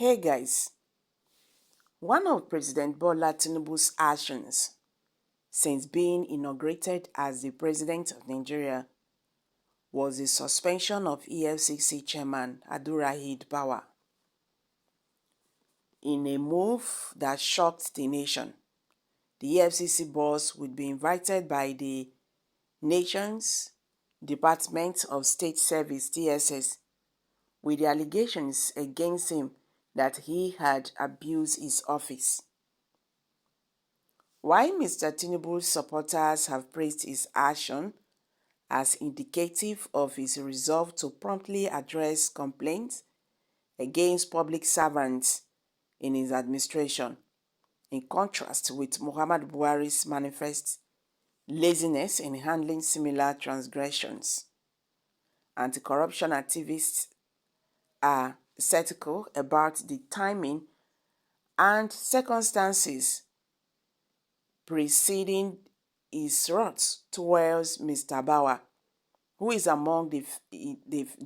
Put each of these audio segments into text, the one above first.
Hey guys, one of President Bola Tinubu's actions since being inaugurated as the President of Nigeria was the suspension of EFCC Chairman Abdulrahid Bawa. In a move that shocked the nation, the EFCC boss would be invited by the nation's Department of State Service (DSS) with the allegations against him that he had abused his office. While Mr. Tinubu's supporters have praised his action as indicative of his resolve to promptly address complaints against public servants in his administration, in contrast with Muhammadu Buhari's manifest laziness in handling similar transgressions. Anti-corruption activists are skeptical about the timing and circumstances preceding his wrath towards Mr. Bawa, who is among the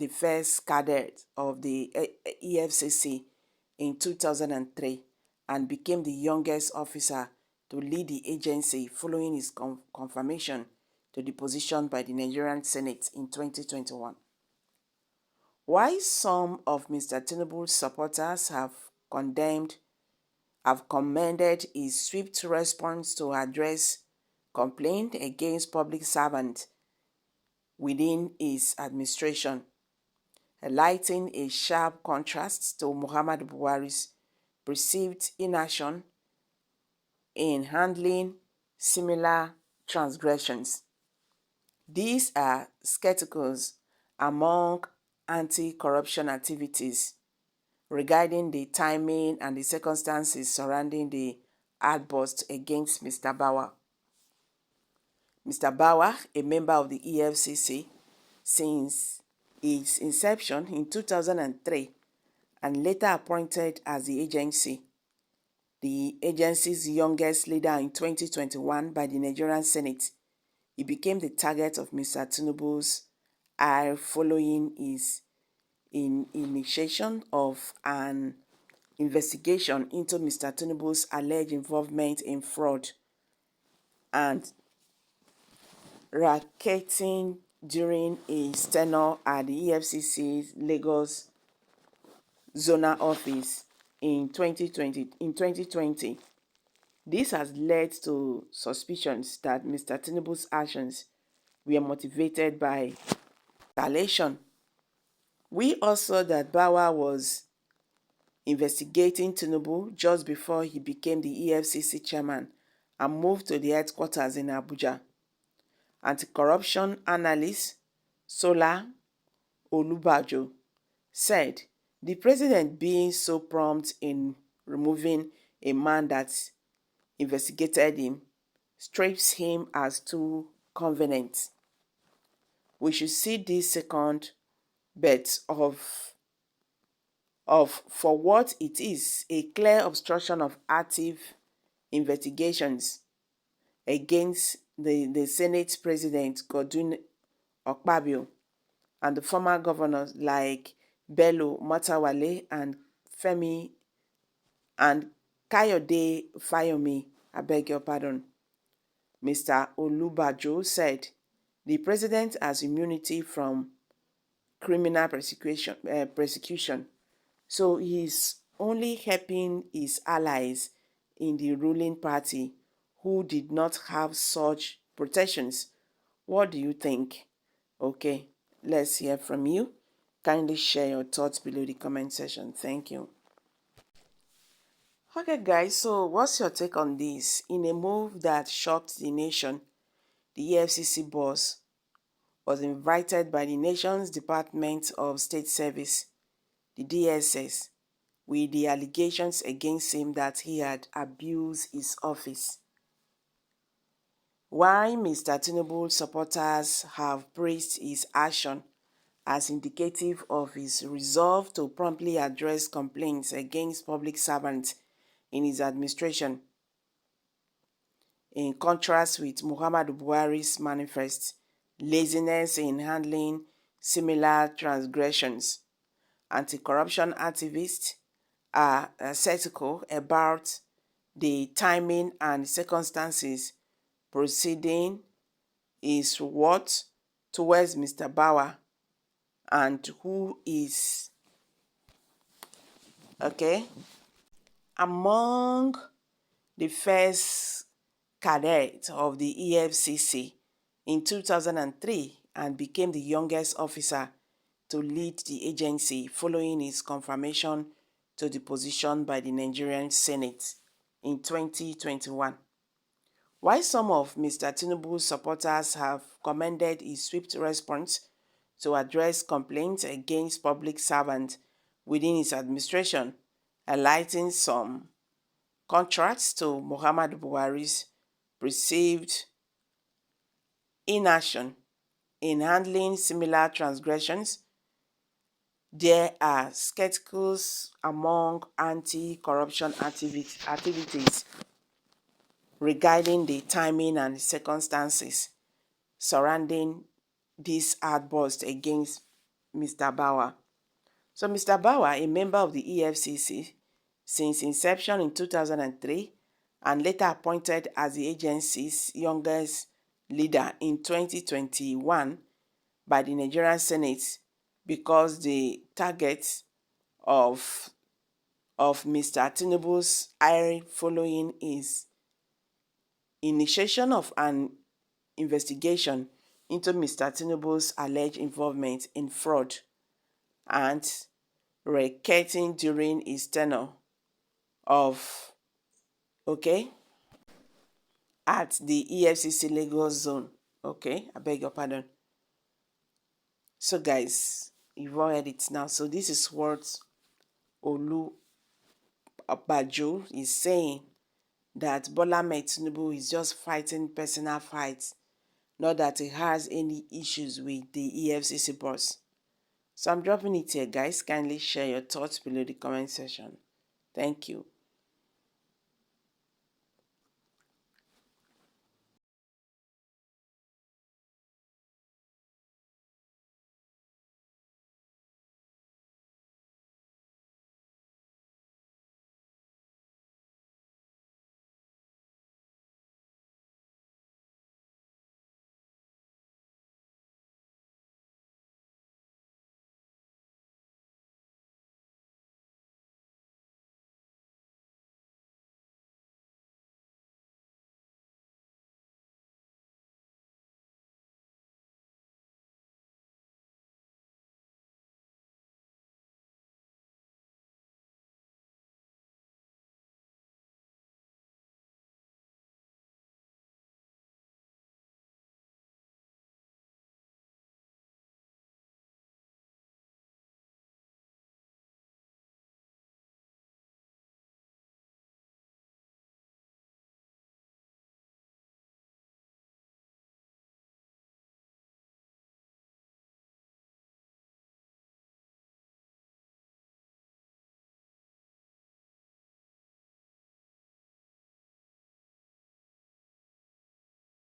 first cadet of the EFCC in 2003 and became the youngest officer to lead the agency following his confirmation to the position by the Nigerian Senate in 2021. While some of Mr. Tinubu's supporters have commended his swift response to address complaints against public servants within his administration, highlighting a sharp contrast to Muhammadu Buhari's perceived inaction in handling similar transgressions. These are skepticals among anti-corruption activities regarding the timing and the circumstances surrounding the outburst against Mr. Bawa. Mr. Bawa, a member of the EFCC since its inception in 2003 and later appointed as the agency's youngest leader in 2021 by the Nigerian Senate, he became the target of Mr. Tinubu's ire following his initiation of an investigation into Mr. Tinubu's alleged involvement in fraud and racketeering during his tenure at the EFCC's Lagos zonal office in 2020. This has led to suspicions that Mr. Tinubu's actions were motivated by retaliation. We also that Bawa was investigating Tinubu just before he became the EFCC chairman and moved to the headquarters in Abuja. Anti-corruption analyst Sola Olubajo said, the president being so prompt in removing a man that investigated him strips him as too convenient. We should see this second bet for what it is, a clear obstruction of active investigations against the Senate President Godwin Akpabio and the former governors like Bello Matawalle and Femi and Kayode Fayomi. I beg your pardon. Mr. Olubajo said the president has immunity from criminal persecution, so he is only helping his allies in the ruling party who did not have such protections. What do you think? Okay, let's hear from you. Kindly share your thoughts below the comment section. Thank you. Okay guys, so what's your take on this? In a move that shocked the nation, the EFCC boss was invited by the nation's Department of State Service, the DSS, with the allegations against him that he had abused his office. While Mr. Tinubu's supporters have praised his action as indicative of his resolve to promptly address complaints against public servants in his administration, in contrast with Muhammadu Buhari's manifest laziness in handling similar transgressions, anti-corruption activists SêCRêT about the timing and circumstances proceeding is what towards Mr. Bauer, and who is among the first cadet of the EFCC in 2003 and became the youngest officer to lead the agency following his confirmation to the position by the Nigerian Senate in 2021. While some of Mr. Tinubu's supporters have commended his swift response to address complaints against public servants within his administration, highlighting some contrasts to Muhammadu Buhari's perceived inaction in handling similar transgressions, there are skeptics among anti-corruption activities regarding the timing and circumstances surrounding this outburst against Mr. Bauer. So Mr. Bauer, a member of the EFCC since inception in 2003 and later appointed as the agency's youngest leader in 2021 by the Nigerian Senate, because the target of Mr. Tinubu's hiring following his initiation of an investigation into Mr. Tinubu's alleged involvement in fraud and racketing during his tenure of at the EFCC Lagos zone. I beg your pardon. So guys, you've all heard it now. So this is what Olu Abajo is saying, that Bola Ahmed Tinubu is just fighting personal fights, not that he has any issues with the EFCC boss. So I'm dropping it here, guys. Kindly share your thoughts below the comment section. Thank you.